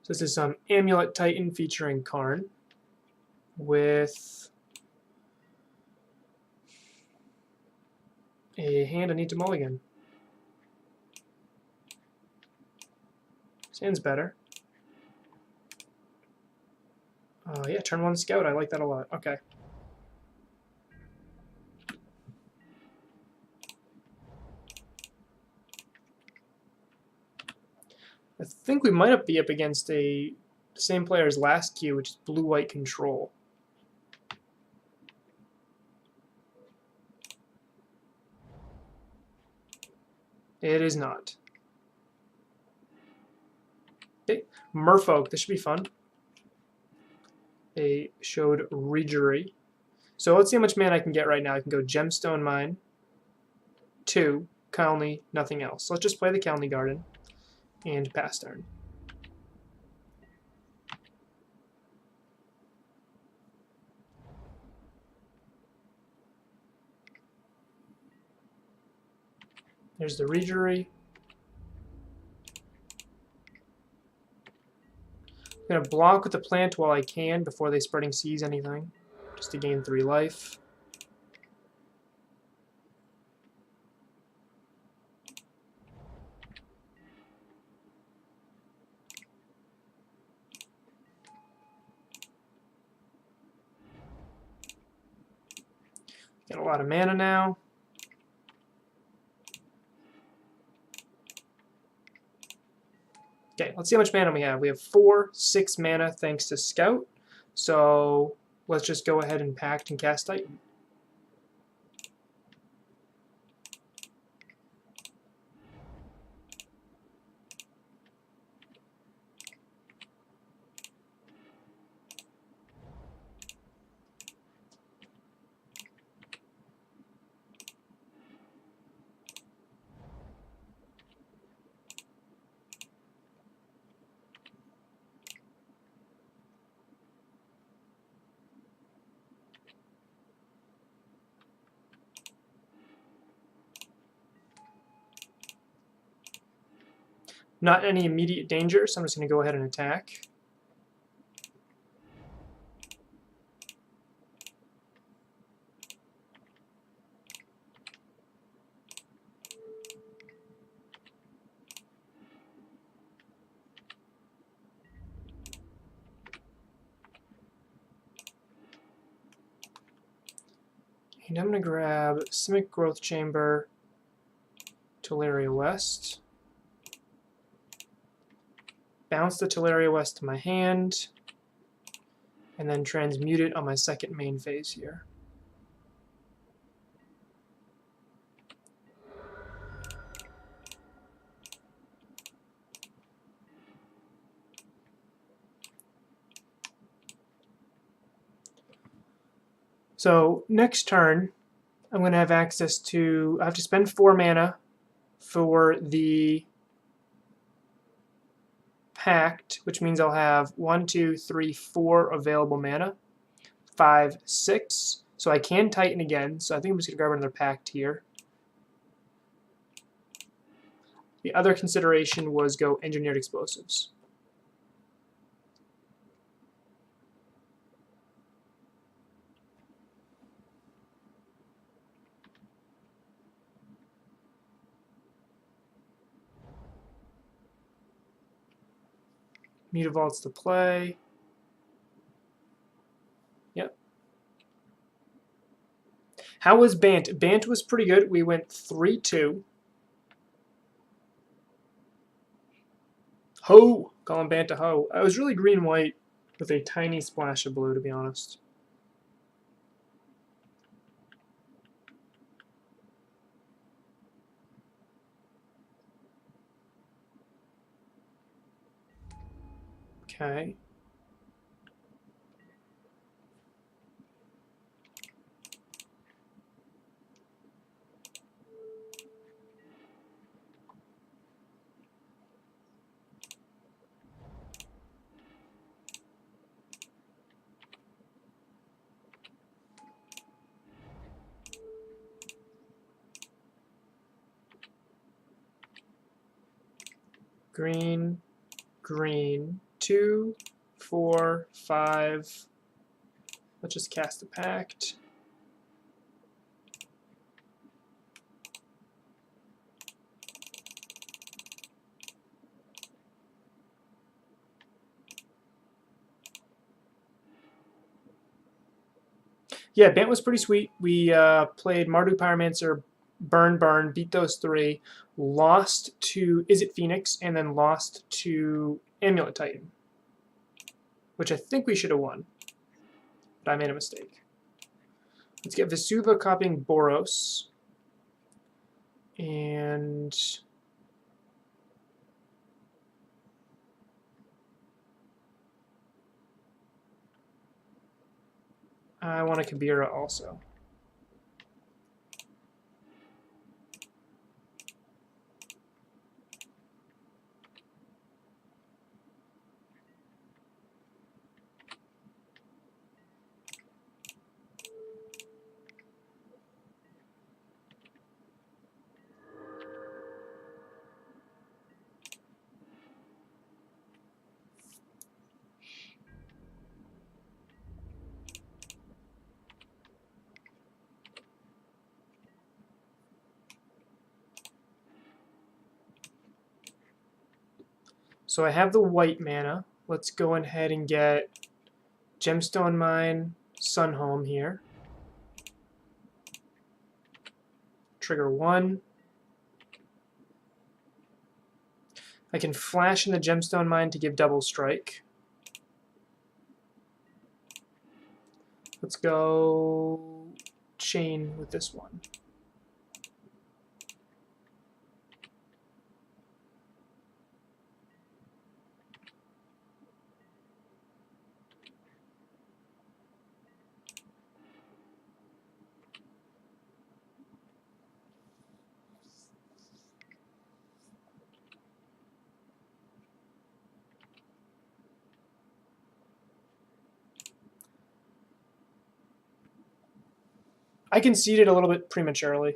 So this is some Amulet Titan featuring Karn with a hand I need to mulligan. Sounds better. Yeah, turn 1 scout. I like that a lot. Okay. I think we might be up against the same player as last queue, which is blue-white control. It is not. Okay. Merfolk. This should be fun. They showed Regery. So let's see how much mana I can get right now. I can go Gemstone Mine, 2, Calney, nothing else. So let's just play the Calney Garden and pass turn. There's the Regery. I'm going to block with the plant while I can before they Spreading Seas anything, just to gain 3 life. Get a lot of mana now. Okay, let's see how much mana we have. We have 4, 6 mana thanks to Scout. So let's just go ahead and Pact and cast Titan. Not any immediate danger, so I'm just going to go ahead and attack. And I'm going to grab Simic Growth Chamber, Teleria West. Bounce the Teleria West to my hand, and then transmute it on my second main phase here. So next turn, I'm going to have access to, I have to spend 4 mana for the Pact, which means I'll have 1, 2, 3, 4 available mana. 5, 6. So I can Titan again, so I think I'm just going to grab another Pact here. The other consideration was go Engineered Explosives. Mutavault's the play. Yep. How was Bant? Bant was pretty good. We went 3-2. Ho! Calling Bant a ho. I was really green-white with a tiny splash of blue, to be honest. Okay. Green, green. 2, 4, 5. Let's just cast a pact. Yeah, Bant was pretty sweet. We played Marduk Pyromancer, Burn, beat those 3, lost to Izzet Phoenix, and then lost to Amulet Titan, which I think we should have won, but I made a mistake. Let's get Vesuva copying Boros, and I want a Kabira also. So I have the white mana. Let's go ahead and get Gemstone Mine, Sunhome here. Trigger 1. I can flash in the Gemstone Mine to give double strike. Let's go chain with this one. I conceded a little bit prematurely.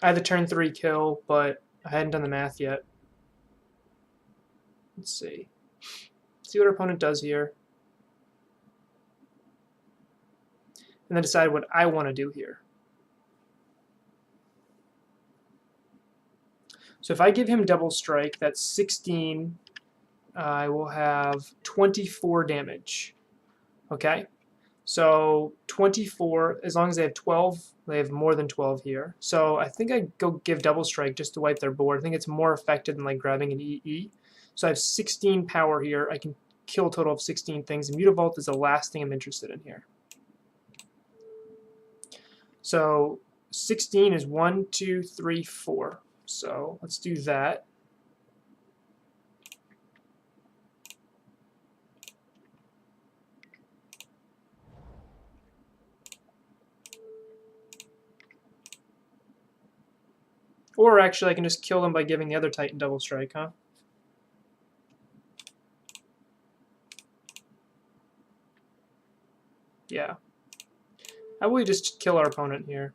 I had the turn 3 kill, but I hadn't done the math yet. Let's see. See what our opponent does here. And then decide what I want to do here. So if I give him double strike, that's 16. I will have 24 damage. Okay? So 24, as long as they have 12, they have more than 12 here. So I think I go give double strike just to wipe their board. I think it's more effective than like grabbing an EE. So I have 16 power here. I can kill a total of 16 things. And Mutavault is the last thing I'm interested in here. So 16 is 1, 2, 3, 4. So let's do that. Or actually, I can just kill them by giving the other Titan double strike, huh? Yeah. How will we just kill our opponent here?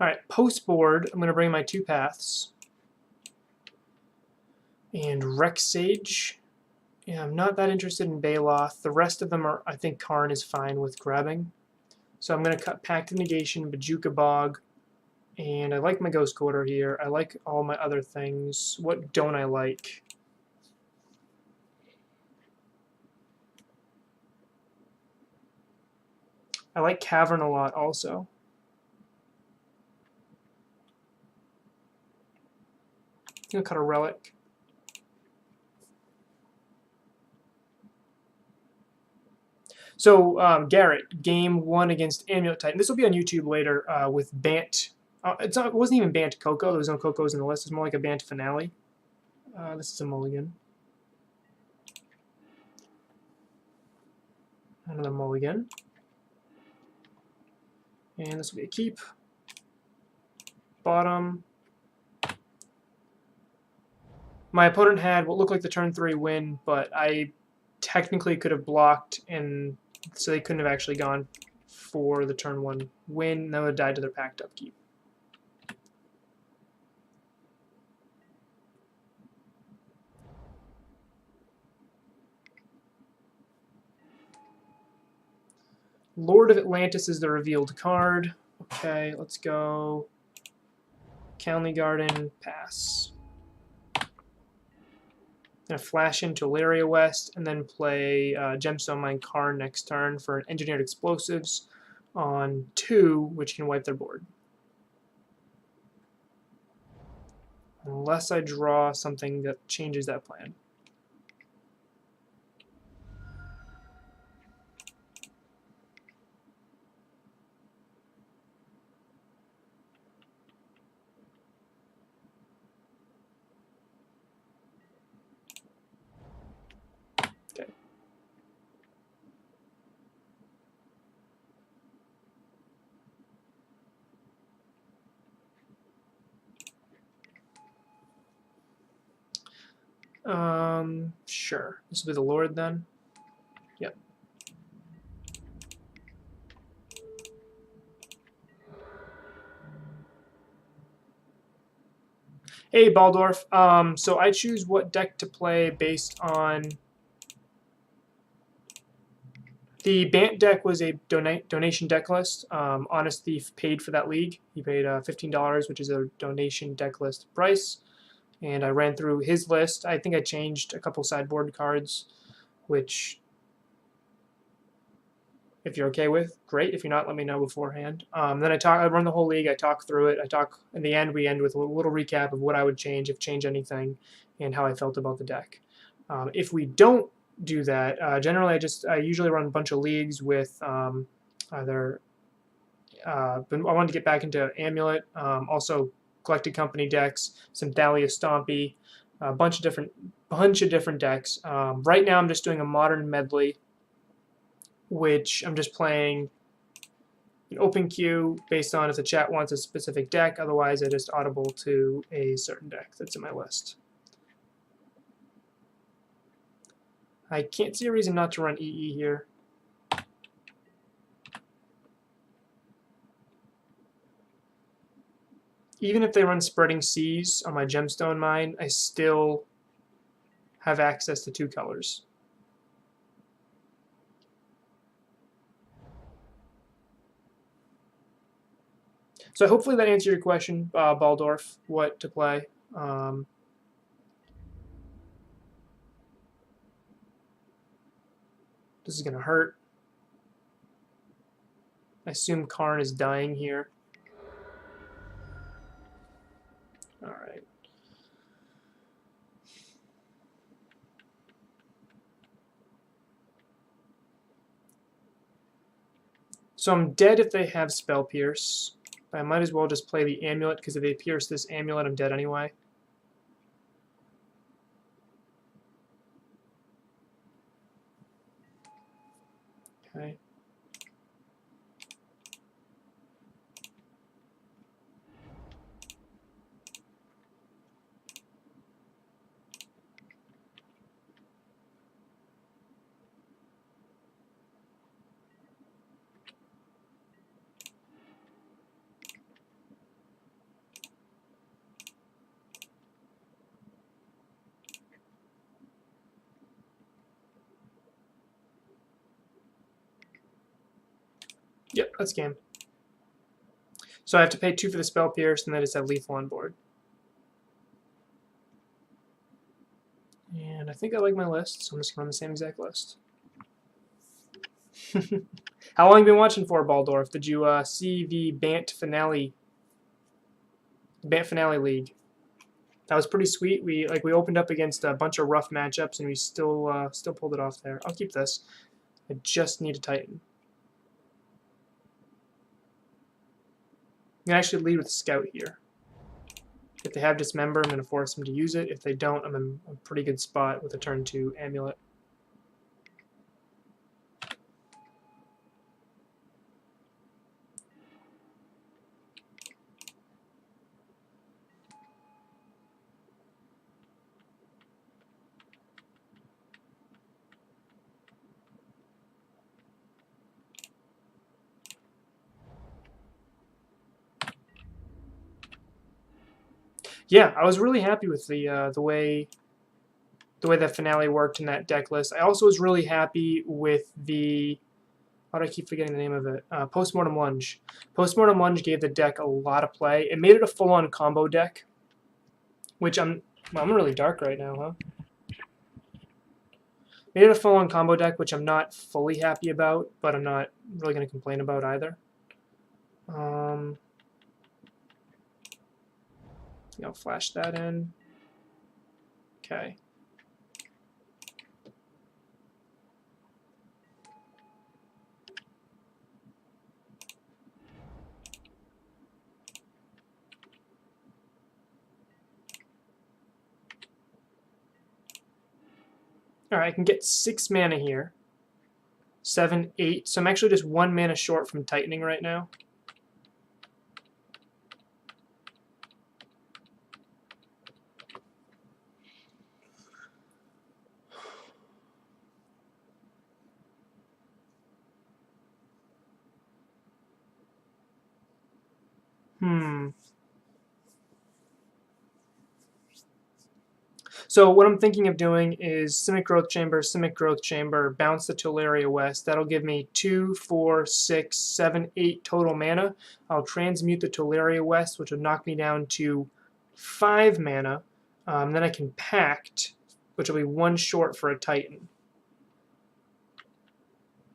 Alright, post board, I'm going to bring my 2 paths. And Rex Sage. Yeah, I'm not that interested in Baloth. The rest of them are, I think Karn is fine with grabbing. So I'm going to cut Pact of Negation, Bajuka Bog, and I like my Ghost Quarter here. I like all my other things. What don't I like? I like Cavern a lot also. I'm going to cut a Relic. So Garrett, game 1 against Amulet Titan. This will be on YouTube later with Bant. It wasn't even Bant Coco. There was no Cocos in the list. It's more like a Bant finale. This is a mulligan. Another mulligan. And this will be a keep. Bottom. My opponent had what looked like the turn 3 win, but I technically could have blocked, and so they couldn't have actually gone for the turn 1 win. That would have died to their packed upkeep. Lord of Atlantis is the revealed card. Okay, let's go. County Garden, pass. Gonna flash into Ilaria West and then play Gemstone Mine Karn next turn for Engineered Explosives on 2, which can wipe their board. Unless I draw something that changes that plan. Okay. Sure. This will be the Lord then. Yep. Hey, Baldorf. So I choose what deck to play based on... The Bant deck was a donation deck list. Honest Thief paid for that league. He paid $15, which is a donation deck list price. And I ran through his list. I think I changed a couple sideboard cards, which, if you're okay with, great. If you're not, let me know beforehand. Then I run the whole league. I talk through it. In the end, we end with a little recap of what I would change, if change anything, and how I felt about the deck. If we don't do that, generally I usually run a bunch of leagues with either. But I wanted to get back into Amulet, also collected company decks, some Thalia Stompy, a bunch of different decks. Right now I'm just doing a modern medley, which I'm just playing an open queue based on if the chat wants a specific deck. Otherwise, I just audible to a certain deck that's in my list. I can't see a reason not to run EE here. Even if they run Spreading Seas on my Gemstone Mine, I still have access to 2 colors. So hopefully that answered your question, Baldorf, what to play. This is going to hurt. I assume Karn is dying here. All right. So I'm dead if they have Spell Pierce. I might as well just play the Amulet, because if they pierce this Amulet, I'm dead anyway. Okay. Yep, that's game. So I have to pay 2 for the Spell Pierce, and then just have lethal on board. And I think I like my list, so I'm just going to run the same exact list. How long have you been watching for, Baldorf? Did you see the Bant finale? Bant finale league. That was pretty sweet. We opened up against a bunch of rough matchups, and we still pulled it off there. I'll keep this. I just need a Titan. I'm gonna actually lead with Scout here. If they have Dismember, I'm gonna force them to use it. If they don't, I'm in a pretty good spot with a turn 2 Amulet. yeah, I was really happy with the way that finale worked in that deck list. I also was really happy with the, how do I keep forgetting the name of it? Postmortem Lunge. Postmortem Lunge gave the deck a lot of play. It made it a full-on combo deck, which I'm really dark right now, huh? Made it a full-on combo deck, which I'm not fully happy about, but I'm not really going to complain about either. I'll flash that in. Okay. Alright, I can get 6 mana here. 7, 8. So I'm actually just 1 mana short from tightening right now. So what I'm thinking of doing is Simic Growth Chamber, bounce the Tolaria West. That'll give me 2, 4, 6, 7, 8 total mana. I'll transmute the Tolaria West, which will knock me down to 5 mana. Then I can Pact, which will be 1 short for a Titan.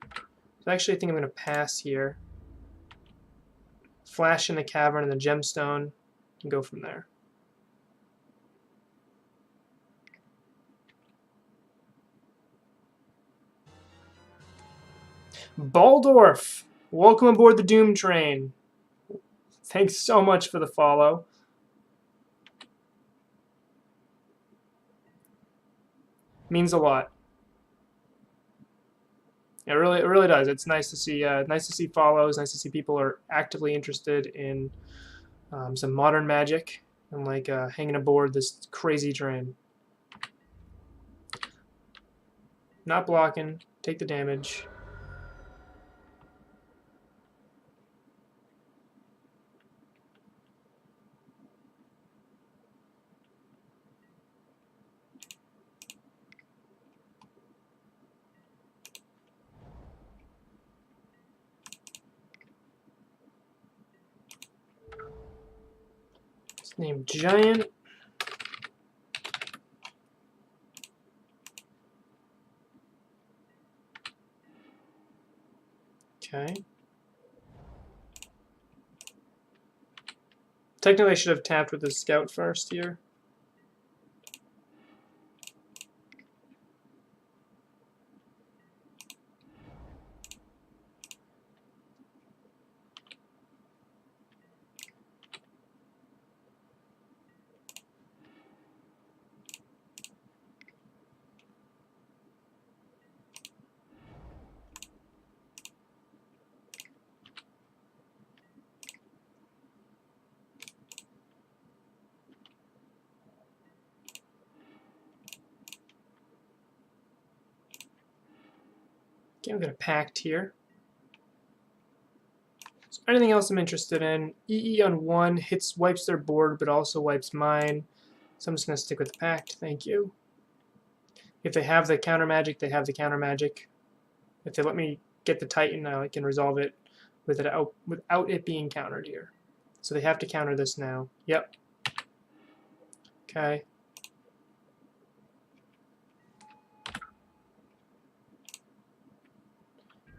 So actually I think I'm going to pass here. Flash in the Cavern and the Gemstone, and go from there. Baldorf, welcome aboard the Doom Train. Thanks so much for the follow. Means a lot. It really does. It's nice to see follows. Nice to see people are actively interested in some modern Magic and like hanging aboard this crazy train. Not blocking. Take the damage. It's named Giant. Okay. Technically, I should have tapped with the Scout first here. Okay, I'm going to Pact here. So anything else I'm interested in? EE on 1 wipes their board, but also wipes mine. So I'm just going to stick with the Pact. Thank you. If they have the counter magic, they have the counter magic. If they let me get the Titan, I can resolve it without it being countered here. So they have to counter this now. Yep. Okay.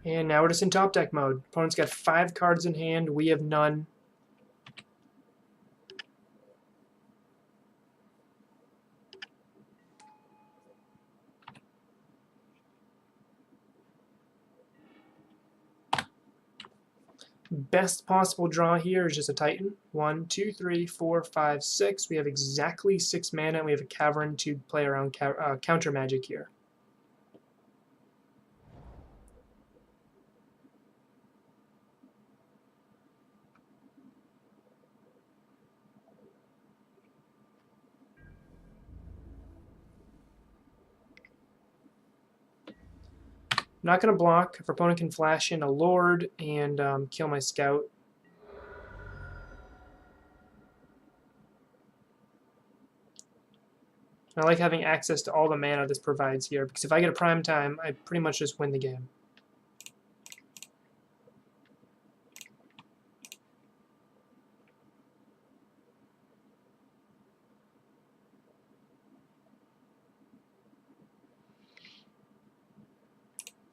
And now we're just in top deck mode. Opponent's got 5 cards in hand. We have none. Best possible draw here is just a Titan. 1, 2, 3, 4, 5, 6. We have exactly 6 mana. We have a Cavern to play around counter magic here. I'm not going to block. If our opponent can flash in a Lord and kill my Scout. I like having access to all the mana this provides here, because if I get a prime time, I pretty much just win the game.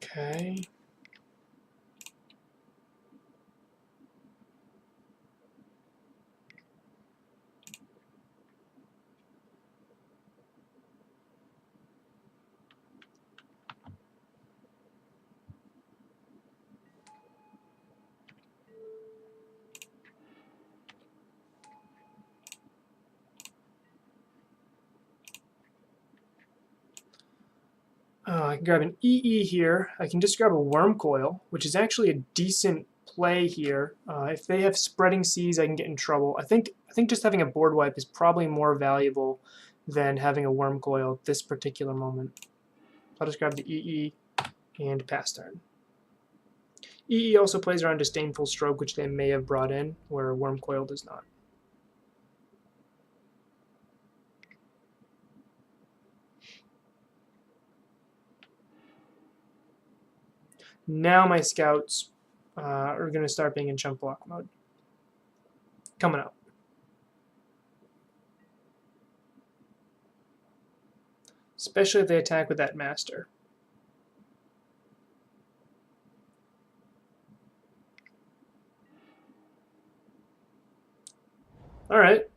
Okay. I can grab an EE here. I can just grab a Worm Coil, which is actually a decent play here. If they have Spreading Seas, I can get in trouble. I think just having a board wipe is probably more valuable than having a Worm Coil at this particular moment. I'll just grab the EE and pass turn. EE also plays around Disdainful Stroke, which they may have brought in, where Worm Coil does not. Now my scouts are going to start being in chunk block mode. Coming up. Especially if they attack with that master. Alright.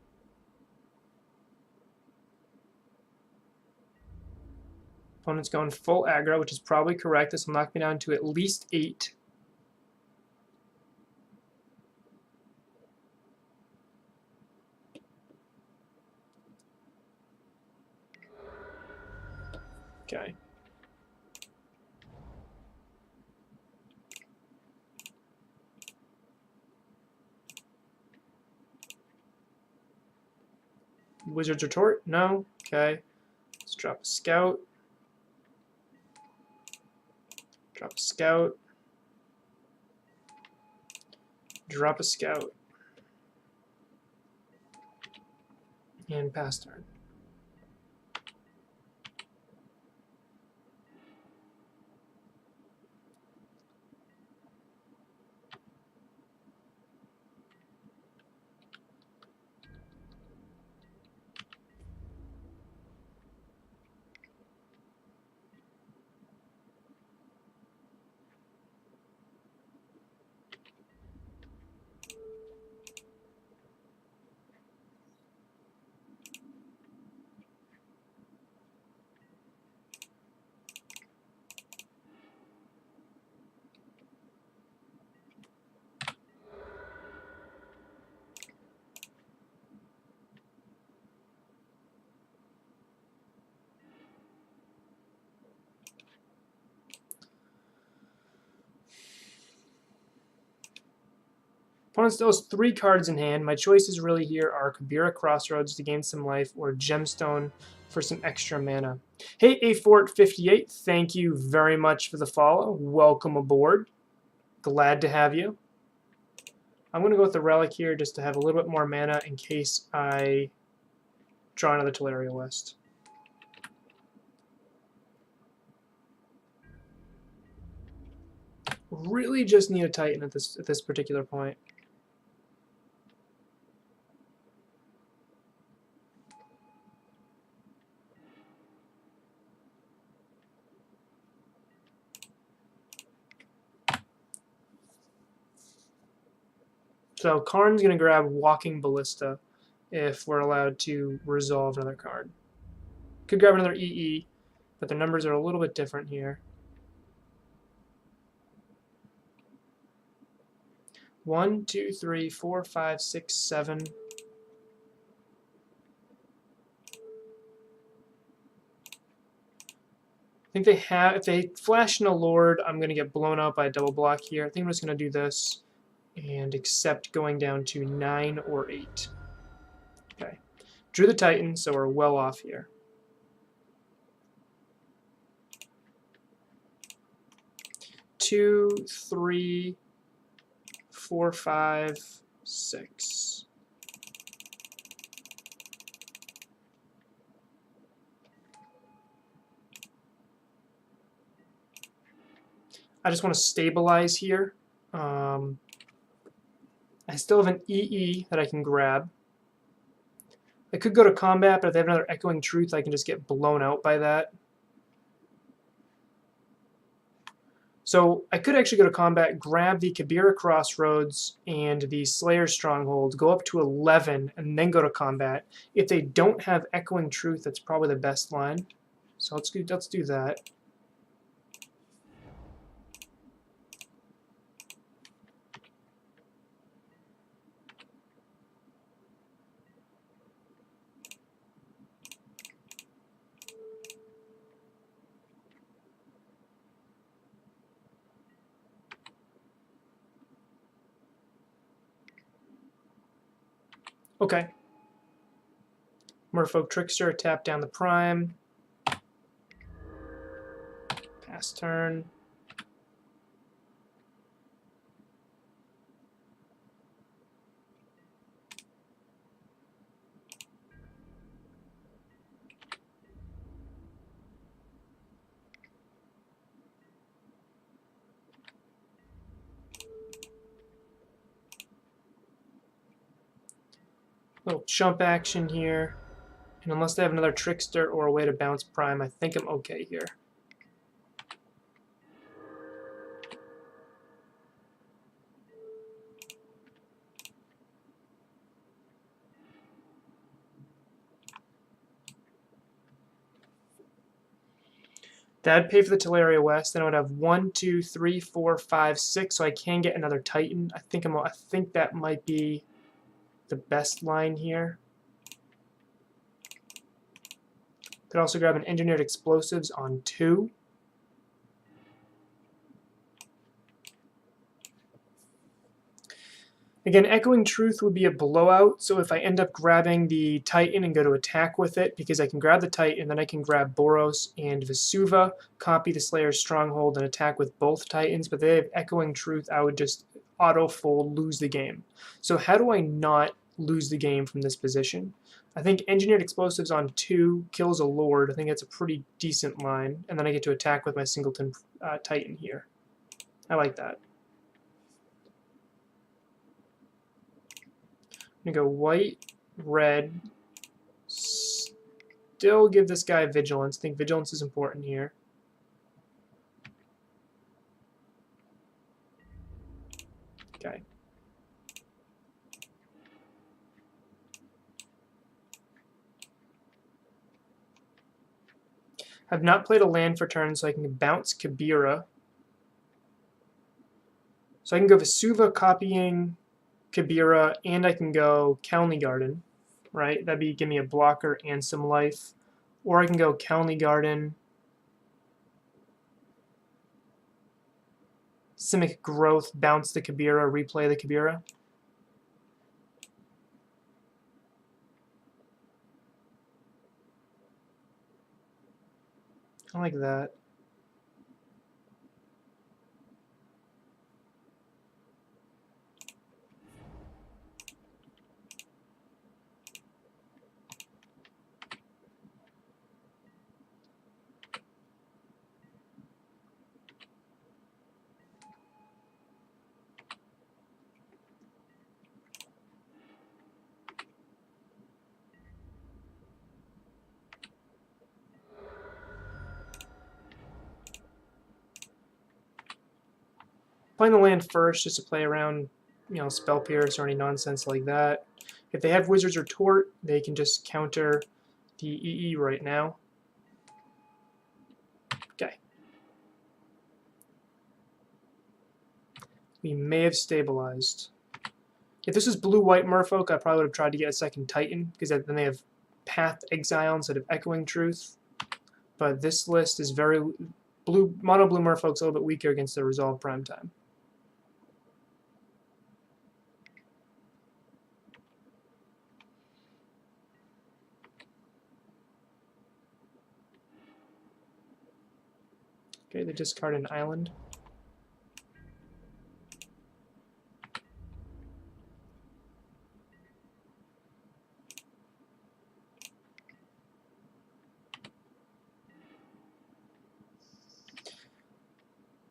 Opponent's going full aggro, which is probably correct. This will knock me down to at least 8. Okay. Wizard's Retort? No. Okay. Let's drop a scout. Drop a scout. Drop a scout. And pass turn. Opponent still has 3 cards in hand. My choices really here are Kabira Crossroads to gain some life or Gemstone for some extra mana. Hey, A Fort58, thank you very much for the follow. Welcome aboard. Glad to have you. I'm going to go with the Relic here just to have a little bit more mana in case I draw another Teleria West. Really just need a Titan at this particular point. So Karn's going to grab Walking Ballista if we're allowed to resolve another card. Could grab another EE, but the numbers are a little bit different here. 1, 2, 3, 4, 5, 6, 7. I think they have, if they flash in a Lord, I'm going to get blown out by a double block here. I think I'm just going to do this and accept going down to 9 or 8. Okay. Drew the Titan, so we're well off here. Two, 3, 4, 5, 6. I just want to stabilize here. I still have an EE that I can grab. I could go to combat, but if they have another Echoing Truth, I can just get blown out by that. So I could actually go to combat, grab the Kabira Crossroads and the Slayer Stronghold, go up to 11, and then go to combat. If they don't have Echoing Truth, that's probably the best line. So let's do that. Okay. Merfolk Trickster, tap down the Prime. Pass turn. Little jump action here. And unless they have another Trickster or a way to bounce Prime, I think I'm okay here. That'd pay for the Teleria West. Then I would have 1, 2, 3, 4, 5, 6. So I can get another Titan. I think that might be the best line here. Could also grab an Engineered Explosives on 2. Again, Echoing Truth would be a blowout, so if I end up grabbing the Titan and go to attack with it, because I can grab the Titan, then I can grab Boros and Vesuva, copy the Slayer's Stronghold, and attack with both Titans, but they have Echoing Truth, I would just auto-fold, lose the game. So how do I not lose the game from this position? I think Engineered Explosives on 2 kills a Lord. I think that's a pretty decent line, and then I get to attack with my Singleton Titan here. I like that. I'm going to go white, red, still give this guy vigilance. I think vigilance is important here. Okay. I've not played a land for turn, so I can bounce Kabira. So I can go Vesuva copying Kabira, and I can go County Garden, right? That'd be give me a blocker and some life. Or I can go County Garden, Simic Growth, bounce the Kabira, replay the Kabira. I like that. Playing the land first just to play around, Spell Pierce or any nonsense like that. If they have Wizards or Tort, they can just counter the EE right now. Okay. We may have stabilized. If this was blue-white Merfolk, I probably would have tried to get a second Titan, because then they have Path Exile instead of Echoing Truth. But this list is very mono blue Merfolk's a little bit weaker against the Resolve Primetime. Okay, they discard an island.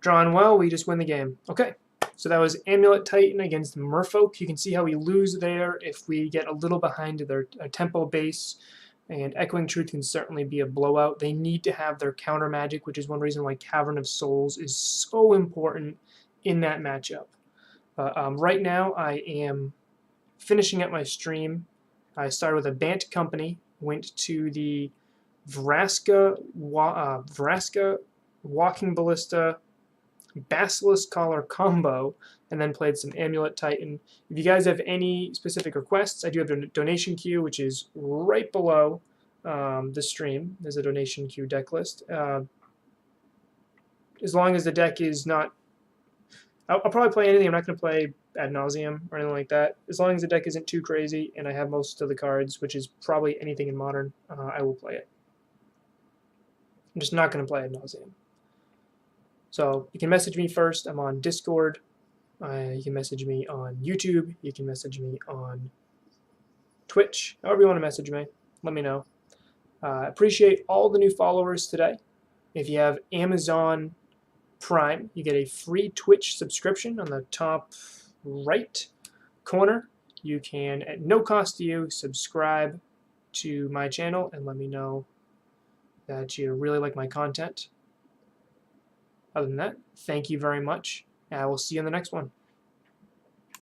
Drawn well, we just win the game. Okay, so that was Amulet Titan against Merfolk. You can see how we lose there if we get a little behind their tempo base, and Echoing Truth can certainly be a blowout. They need to have their counter magic, which is one reason why Cavern of Souls is so important in that matchup. Right now, I am finishing up my stream. I started with a Bant Company, went to the Vraska Walking Ballista Basilisk Collar combo, and then played some Amulet Titan. If you guys have any specific requests, I do have a donation queue, which is right below the stream. There's a donation queue deck list. As long as the deck is not... I'll probably play anything. I'm not going to play Ad Nauseam or anything like that. As long as the deck isn't too crazy and I have most of the cards, which is probably anything in Modern, I will play it. I'm just not going to play Ad Nauseam. So you can message me first. I'm on Discord. You can message me on YouTube. You can message me on Twitch. However you want to message me, let me know. Appreciate all the new followers today. If you have Amazon Prime, you get a free Twitch subscription on the top right corner. You can, at no cost to you, subscribe to my channel and let me know that you really like my content. Other than that, thank you very much, and I will see you in the next one.